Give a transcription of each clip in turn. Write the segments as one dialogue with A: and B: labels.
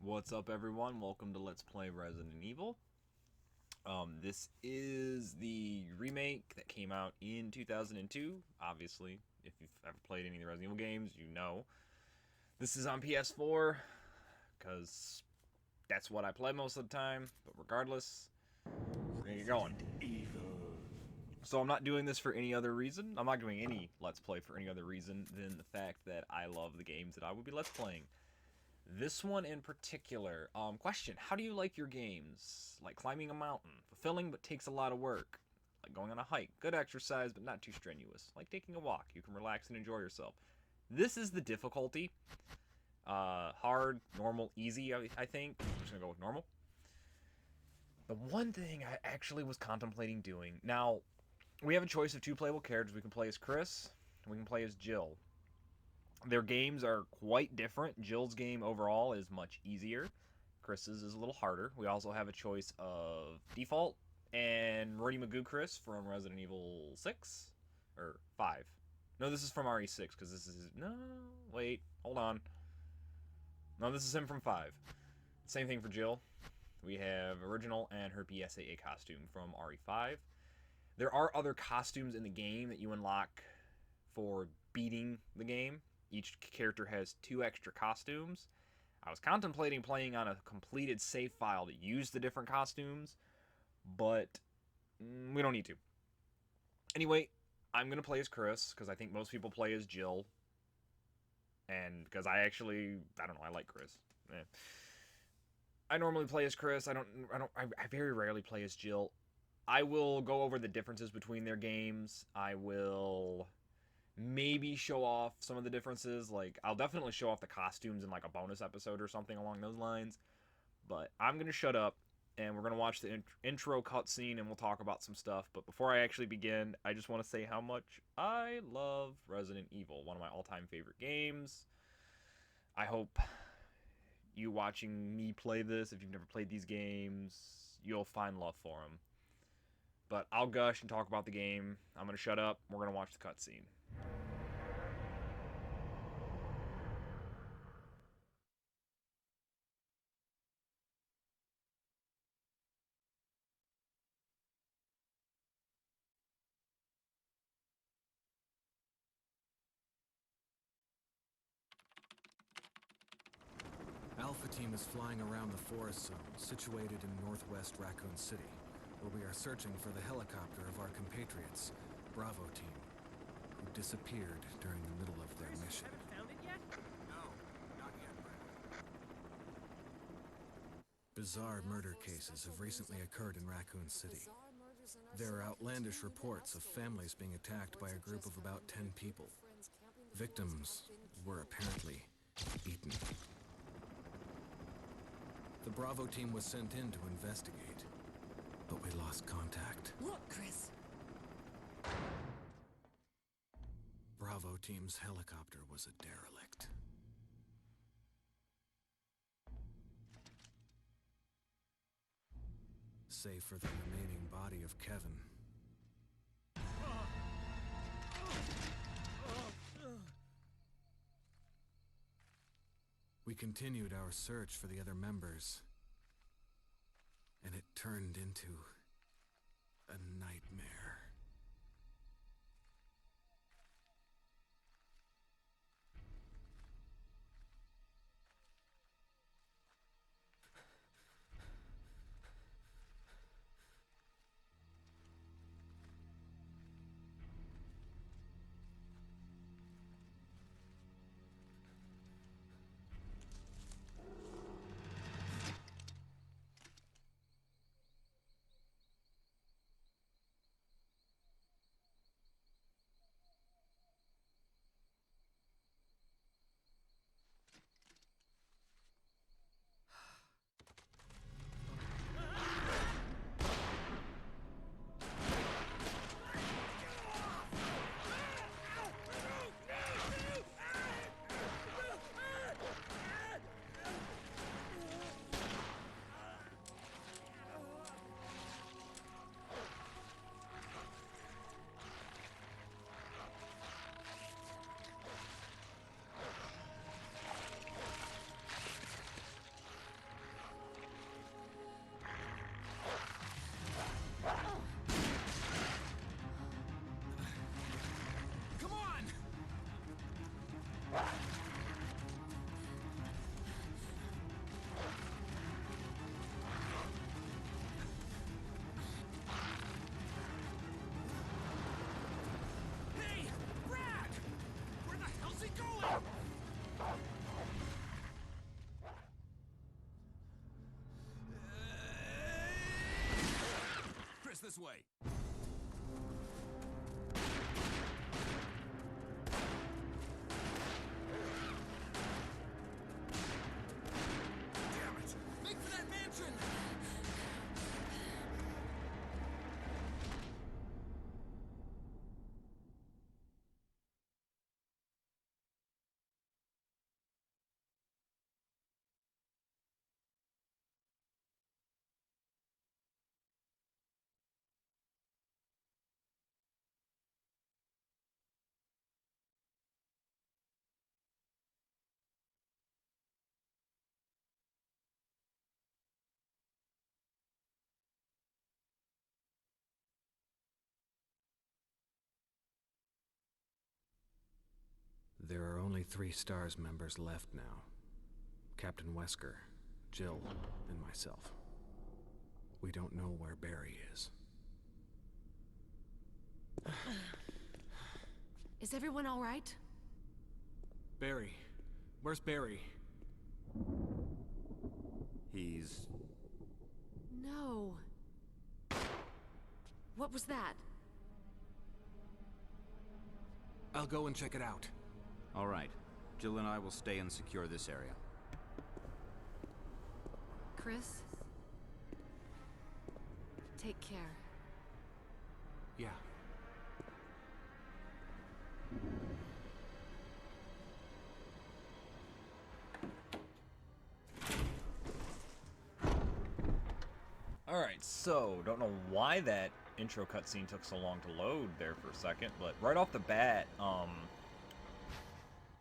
A: What's up, everyone? Welcome to Let's Play Resident Evil. This is the remake that came out in 2002. Obviously, if you've ever played any of the Resident Evil games, you know. This is on PS4, because that's what I play most of the time. But regardless, we're gonna get going. So I'm not doing this for any other reason. I'm not doing any Let's Play for any other reason than the fact that I love the games that I would be Let's Playing. This one in particular, question, how do you like your games? Like climbing a mountain, fulfilling but takes a lot of work. Like going on a hike, good exercise but not too strenuous. Like taking a walk, you can relax and enjoy yourself. This is the difficulty. Hard, normal, easy, I think. I'm just gonna go with normal. The one thing I actually was contemplating doing, now, we have a choice of two playable characters. We can play as Chris, and we can play as Jill. Their games are quite different. Jill's game overall is much easier. Chris's is a little harder. We also have a choice of Default and Rory Magoo Chris from Resident Evil 6 or 5. No, this is from RE6 because this is no. Wait, hold on. No, this is him from 5. Same thing for Jill. We have original and her BSAA costume from RE5. There are other costumes in the game that you unlock for beating the game. Each character has 2 extra costumes. I was contemplating playing on a completed save file to use the different costumes, but we don't need to. Anyway, I'm going to play as Chris, because I think most people play as Jill. And because I don't know, I like Chris. I normally play as Chris. I very rarely play as Jill. I will go over the differences between their games. I will maybe show off some of the differences. Like, I'll definitely show off the costumes in like a bonus episode or something along those lines. But I'm going to shut up, and we're going to watch the intro cutscene, and we'll talk about some stuff. But before I actually begin, I just want to say how much I love Resident Evil, one of my all-time favorite games. I hope you watching me play this, if you've never played these games, you'll find love for them. But I'll gush and talk about the game. I'm going to shut up. We're going to watch the cutscene.
B: Alpha Team is flying around the forest zone, situated in northwest Raccoon City, where we are searching for the helicopter of our compatriots, Bravo Team, who disappeared during the middle of their mission.
C: Haven't found it yet?
B: No, not yet, Brad. Bizarre murder cases have recently occurred in Raccoon City. There are outlandish reports of families being attacked by a group of about 10 people. Victims were apparently eaten. The Bravo Team was sent in to investigate, but we lost contact.
D: Look, Chris.
B: Bravo Team's helicopter was a derelict. Save for the remaining body of Kevin. We continued our search for the other members, and it turned into a nightmare. this way. Damn it! Make for that mansion! There are only 3 STARS members left now. Captain Wesker, Jill, and myself. We don't know where Barry is.
C: Is everyone all right?
B: Barry. Where's Barry?
D: He's...
C: No. What was that?
B: I'll go and check it out.
D: all right. Jill and I will stay and secure this area.
C: Chris? Take care.
B: Yeah.
A: Alright, so, don't know why that intro cutscene took so long to load there for a second, but right off the bat,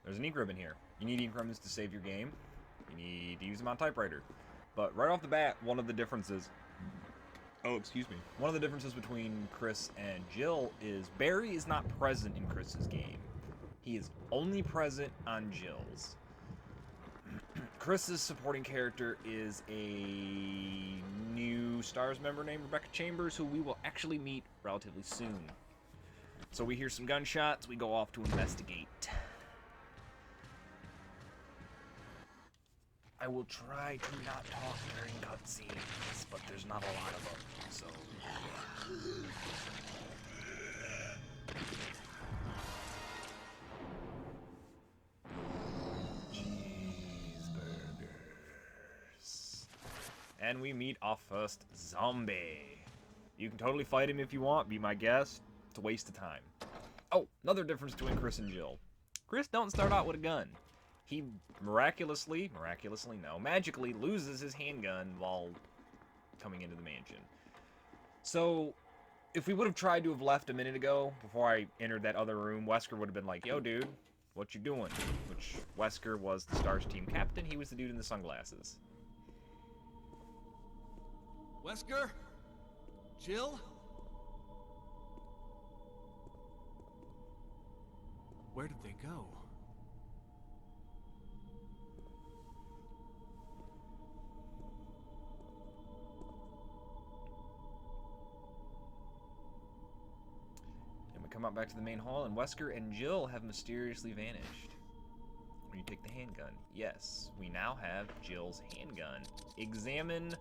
A: there's an ink ribbon here. You need ink ribbons to save your game. You need to use them on typewriter. But right off the bat, one of the differences... Oh, excuse me. One of the differences between Chris and Jill is Barry is not present in Chris's game. He is only present on Jill's. Chris's supporting character is a new STARS member named Rebecca Chambers, who we will actually meet relatively soon. So we hear some gunshots, we go off to investigate. I will try to not talk during cutscenes, but there's not a lot of them, so... And we meet our first zombie. You can totally fight him if you want, be my guest. It's a waste of time. Oh, another difference between Chris and Jill. Chris don't start out with a gun. He magically loses his handgun while coming into the mansion. So, if we would have tried to have left a minute ago, before I entered that other room, Wesker would have been like, yo dude, what you doing? Which, Wesker was the STARS team captain, he was the dude in the sunglasses.
B: Wesker? Jill? Where did they go?
A: And we come out back to the main hall, and Wesker and Jill have mysteriously vanished. When you take the handgun, yes, we now have Jill's handgun. Examine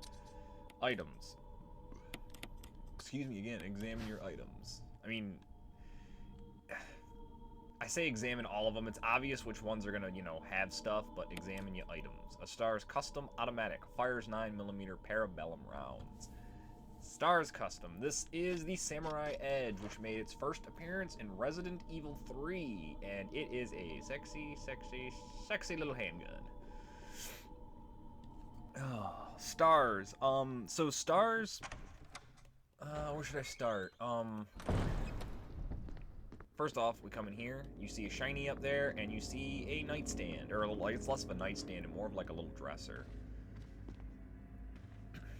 A: items. Excuse me again, examine your items. I mean, I say examine all of them. It's obvious which ones are gonna, have stuff, but examine your items. A STARS custom automatic, fires 9mm parabellum rounds. STARS custom. This is the Samurai Edge, which made its first appearance in Resident Evil 3, and it is a sexy, sexy, sexy little handgun. Oh, STARS. So STARS... where should I start? First off, we come in here, you see a shiny up there, and you see a nightstand, or it's less of a nightstand and more of like a little dresser.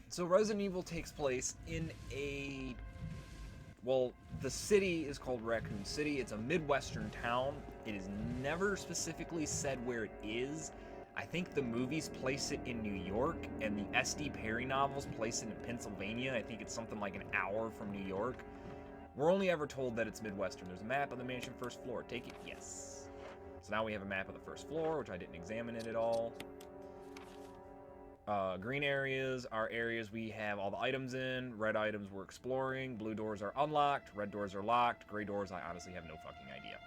A: So Resident Evil takes place in a... Well, the city is called Raccoon City. It's a Midwestern town. It is never specifically said where it is. I think the movies place it in New York, and the S.D. Perry novels place it in Pennsylvania. I think it's something like an hour from New York. We're only ever told that it's Midwestern. There's a map of the mansion first floor. Take it? Yes. So now we have a map of the first floor, which I didn't examine it at all. Green areas are areas we have all the items in. Red items we're exploring. Blue doors are unlocked. Red doors are locked. Gray doors, I honestly have no fucking idea.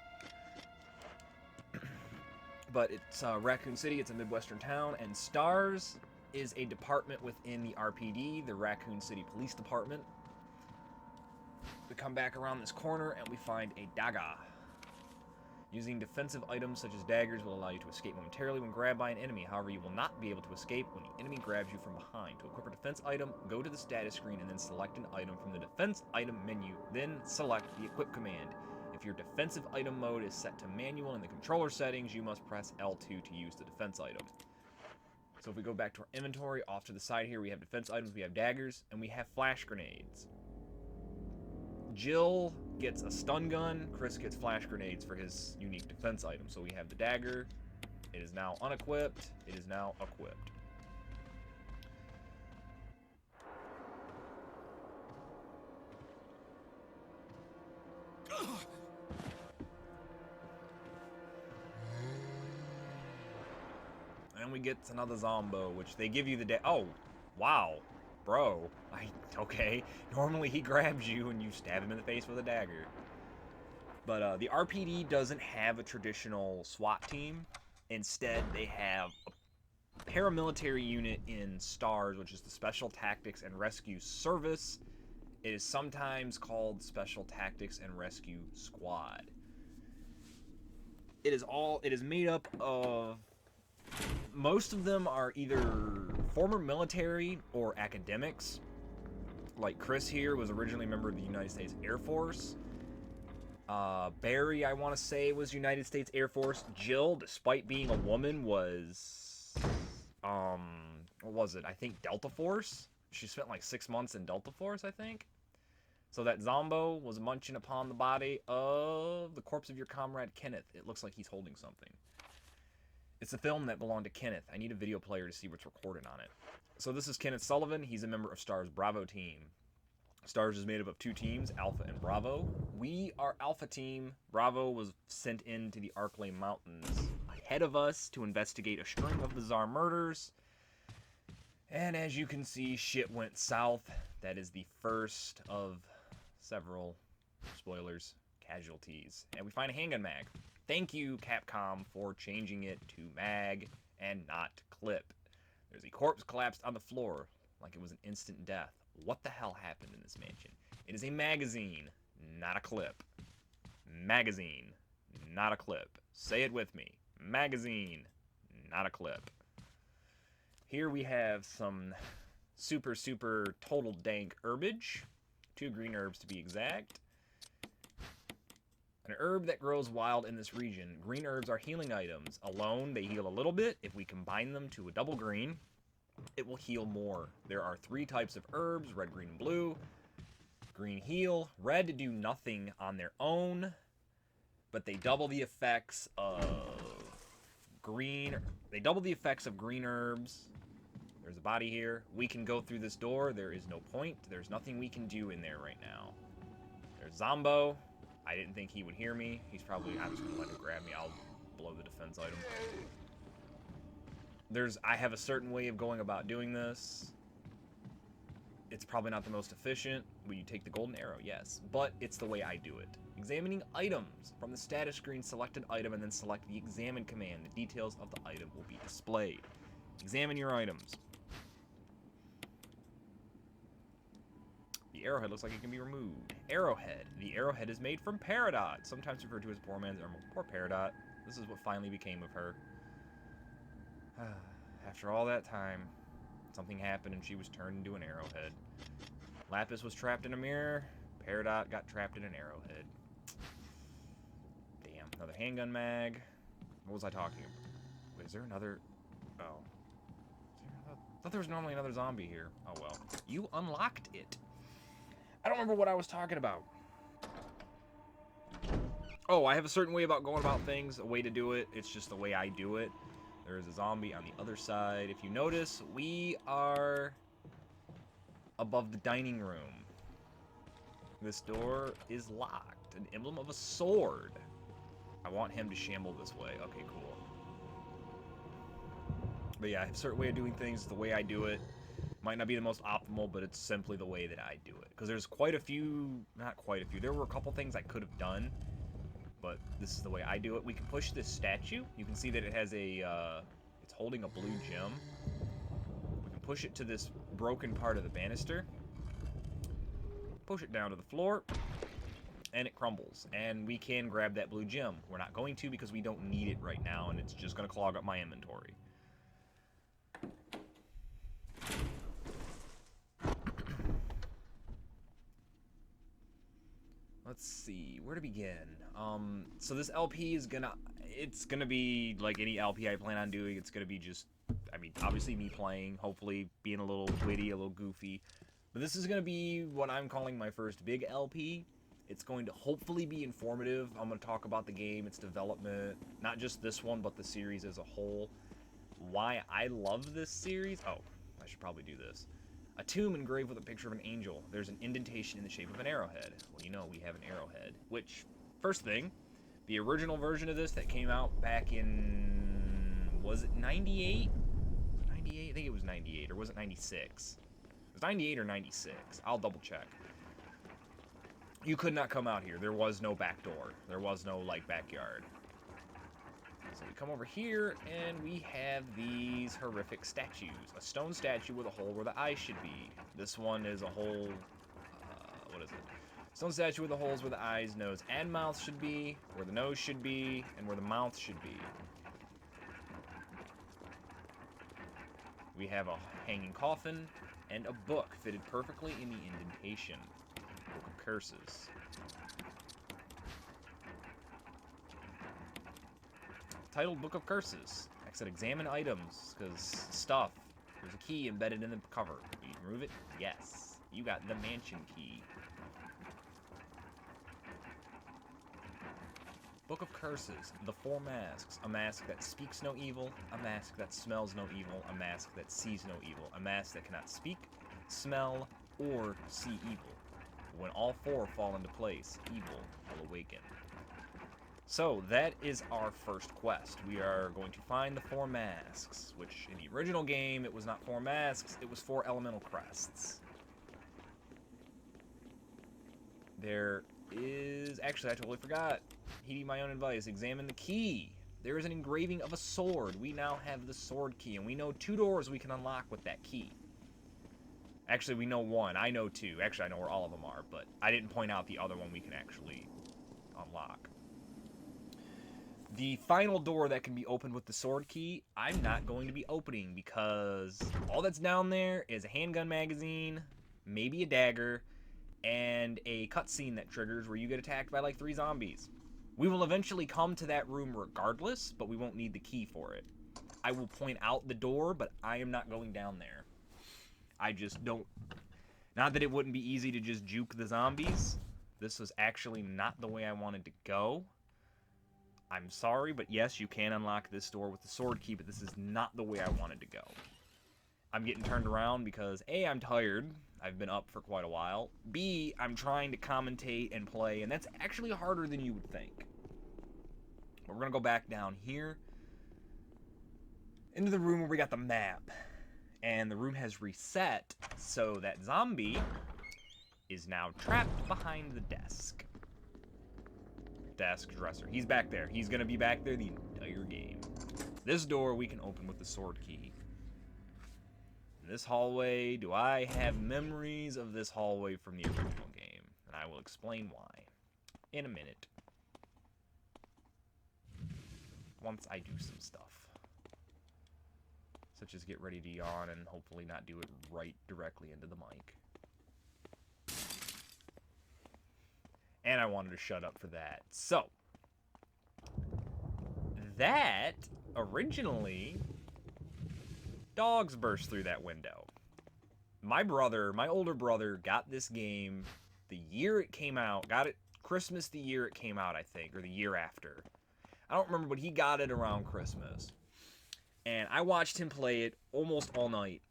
A: But it's Raccoon City. It's a Midwestern town. And STARS is a department within the RPD, the Raccoon City Police Department. We come back around this corner and we find a dagger. Using defensive items such as daggers will allow you to escape momentarily when grabbed by an enemy. However, you will not be able to escape when the enemy grabs you from behind. To equip a defense item, go to the status screen and then select an item from the defense item menu. Then select the equip command. If your defensive item mode is set to manual in the controller settings, you must press L2 to use the defense item. So if we go back to our inventory, off to the side here, we have defense items, we have daggers, and we have flash grenades. Jill gets a stun gun, Chris gets flash grenades for his unique defense item. So we have the dagger, it is now unequipped, it is now equipped. And we get another Zombo, which they give you the oh, wow, bro. Okay. Normally he grabs you and you stab him in the face with a dagger. But the RPD doesn't have a traditional SWAT team. Instead, they have a paramilitary unit in STARS, which is the Special Tactics and Rescue Service. It is sometimes called Special Tactics and Rescue Squad. It is made up of, most of them are either former military or academics. Like Chris here was originally a member of the United States Air Force. Barry, I want to say, was United States Air Force. Jill, despite being a woman, was, what was it? I think Delta Force. She spent like 6 months in Delta Force, I think. So that Zombo was munching upon the body of the corpse of your comrade Kenneth. It looks like he's holding something. It's a film that belonged to Kenneth. I need a video player to see what's recorded on it. So this is Kenneth Sullivan. He's a member of STARS Bravo team. STARS is made up of 2 teams, Alpha and Bravo. We are Alpha team. Bravo was sent into the Arklay Mountains ahead of us to investigate a string of bizarre murders. And as you can see, shit went south. That is the first of several, spoilers, casualties. And we find a handgun mag. Thank you, Capcom, for changing it to mag and not clip. There's a corpse collapsed on the floor like it was an instant death. What the hell happened in this mansion? It is a magazine, not a clip. Magazine, not a clip. Say it with me. Magazine, not a clip. Here we have some super total dank herbage. 2 green herbs to be exact. An herb that grows wild in this region. Green herbs are healing items. Alone, they heal a little bit. If we combine them to a double green, it will heal more. There are 3 types of herbs, red, green, and blue. Green heal. Red do nothing on their own, but they double the effects of green. They double the effects of green herbs. There's a body here. We can go through this door. There is no point. There's nothing we can do in there right now. There's Zombo. I didn't think he would hear me. He's probably, I'm just gonna let him grab me. I'll blow the defense item. I have a certain way of going about doing this. It's probably not the most efficient. Will you take the golden arrow? Yes. But it's the way I do it. Examining items. From the status screen, select an item and then select the examine command. The details of the item will be displayed. Examine your items. The arrowhead looks like it can be removed. Arrowhead. The arrowhead is made from Peridot, sometimes referred to as poor man's emerald. Poor Peridot. This is what finally became of her. After all that time, something happened and she was turned into an arrowhead. Lapis was trapped in a mirror. Peridot got trapped in an arrowhead. Damn. Another handgun mag. What was I talking about? Wait, is there another... Oh. I thought there was normally another zombie here. Oh well. You unlocked it. I don't remember what I was talking about. Oh, I have a certain way about going about things, a way to do it. It's just the way I do it. There is a zombie on the other side. If you notice, we are above the dining room. This door is locked. An emblem of a sword. I want him to shamble this way. Okay, cool. But yeah, I have a certain way of doing things, the way I do it. Might not be the most optimal, but it's simply the way that I do it. Because there's quite a few, not quite a few, there were a couple things I could have done, but this is the way I do it. We can push this statue. You can see that it has a, it's holding a blue gem. We can push it to this broken part of the banister. Push it down to the floor, and it crumbles. And we can grab that blue gem. We're not going to because we don't need it right now, and it's just going to clog up my inventory. Let's see, where to begin? So this LP is it's gonna be like any LP I plan on doing. It's gonna be just, I mean, obviously me playing, hopefully being a little witty, a little goofy. But this is gonna be what I'm calling my first big LP. It's going to hopefully be informative. I'm gonna talk about the game, its development, not just this one, but the series as a whole. Why I love this series. Oh, I should probably do this. A tomb engraved with a picture of an angel. There's an indentation in the shape of an arrowhead. Well, you know we have an arrowhead. Which, first thing, the original version of this that came out back in, was it 98? 98? I think it was 98, or was it 96? It was 98 or 96. I'll double check. You could not come out here. There was no back door. There was no, like, backyard. So we come over here, and we have these horrific statues. A stone statue with a hole where the eyes should be. This one is a hole, what is it? Stone statue with the holes where the eyes, nose, and mouth should be, where the nose should be, and where the mouth should be. We have a hanging coffin, and a book fitted perfectly in the indentation. Book of Curses. Titled Book of Curses. I said examine items, because stuff. There's a key embedded in the cover. You remove it? Yes. You got the mansion key. Book of Curses. The Four Masks. A mask that speaks no evil. A mask that smells no evil. A mask that sees no evil. A mask that cannot speak, smell, or see evil. When all four fall into place, evil will awaken. So, that is our first quest. We are going to find the four masks, which in the original game, it was not four masks, it was four elemental crests. There is... Actually, I totally forgot. Heeding my own advice, examine the key. There is an engraving of a sword. We now have the sword key, and we know 2 doors we can unlock with that key. Actually, we know 1. I know 2. Actually, I know where all of them are, but I didn't point out the other one we can actually unlock. The final door that can be opened with the sword key, I'm not going to be opening because all that's down there is a handgun magazine, maybe a dagger, and a cutscene that triggers where you get attacked by like 3 zombies. We will eventually come to that room regardless, but we won't need the key for it. I will point out the door, but I am not going down there. I just don't... Not that it wouldn't be easy to just juke the zombies. This was actually not the way I wanted to go. I'm sorry, but yes, you can unlock this door with the sword key, but this is not the way I wanted to go. I'm getting turned around because A, I'm tired. I've been up for quite a while. B, I'm trying to commentate and play, and that's actually harder than you would think. But we're going to go back down here into the room where we got the map. And the room has reset, so that zombie is now trapped behind the desk. Desk dresser. He's back there. He's going to be back there the entire game. This door we can open with the sword key. This hallway, do I have memories of this hallway from the original game? And I will explain why in a minute. Once I do some stuff. Such as get ready to yawn and hopefully not do it right directly into the mic. And I wanted to shut up for that. So, that originally, dogs burst through that window. My older brother, got this game the year it came out. Got it Christmas the year it came out, I think, or the year after. I don't remember, but he got it around Christmas. And I watched him play it almost all night.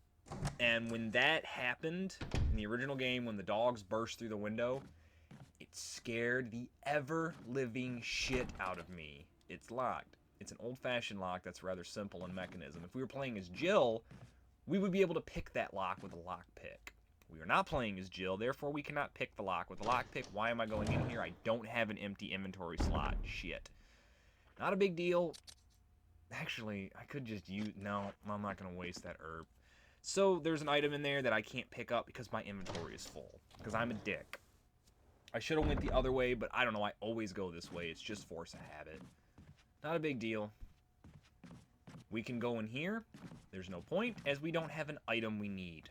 A: And when that happened, in the original game, when the dogs burst through the window, it scared the ever-living shit out of me. It's locked. It's an old-fashioned lock that's rather simple in mechanism. If we were playing as Jill, we would be able to pick that lock with a lockpick. We are not playing as Jill, therefore we cannot pick the lock with a lockpick. Why am I going in here? I don't have an empty inventory slot. Shit. Not a big deal. Actually, I could just use... No, I'm not going to waste that herb. So, there's an item in there that I can't pick up because my inventory is full. Because I'm a dick. I should have went the other way, but I don't know. I always go this way. It's just force of habit. Not a big deal. We can go in here. There's no point, as we don't have an item we need.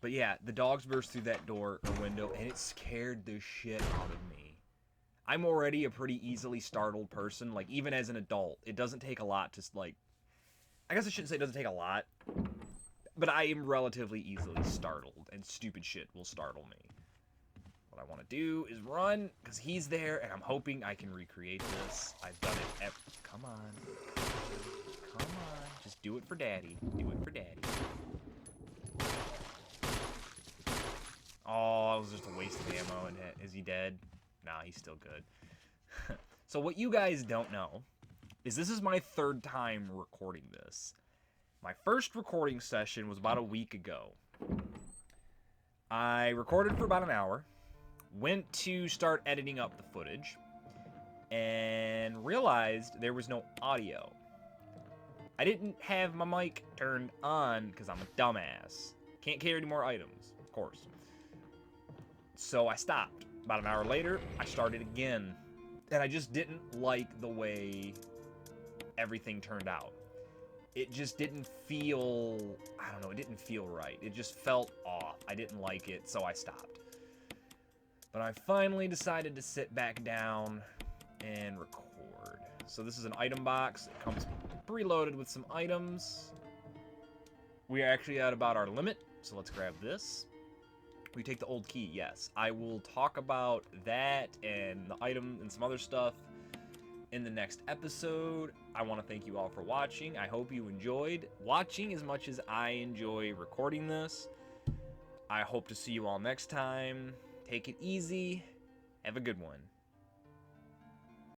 A: But yeah, the dogs burst through that door or window, and it scared the shit out of me. I'm already a pretty easily startled person, like, even as an adult. It doesn't take a lot to, like... I guess I shouldn't say it doesn't take a lot, but I am relatively easily startled, and stupid shit will startle me. What I want to do is run, because he's there, and I'm hoping I can recreate this. I've done it Come on. Come on. Just do it for Daddy. Do it for Daddy. Oh, it was just a waste of ammo. And is he dead? Nah, he's still good. So what you guys don't know is this is my third time recording this. My first recording session was about a week ago. I recorded for about an hour, went to start editing up the footage, and realized there was no audio. I didn't have my mic turned on because I'm a dumbass. Can't carry any more items, of course. So I stopped. About an hour later, I started again. And I just didn't like the way everything turned out. It just didn't feel... I don't know, it didn't feel right. It just felt off. I didn't like it, so I stopped. But I finally decided to sit back down and record. So this is an item box. It comes preloaded with some items. We are actually at about our limit, so let's grab this. We take the old key, yes. I will talk about that and the item and some other stuff in the next episode. I want to thank you all for watching. I hope you enjoyed watching as much as I enjoy recording this. I hope to see you all next time. Take it easy. Have a good one.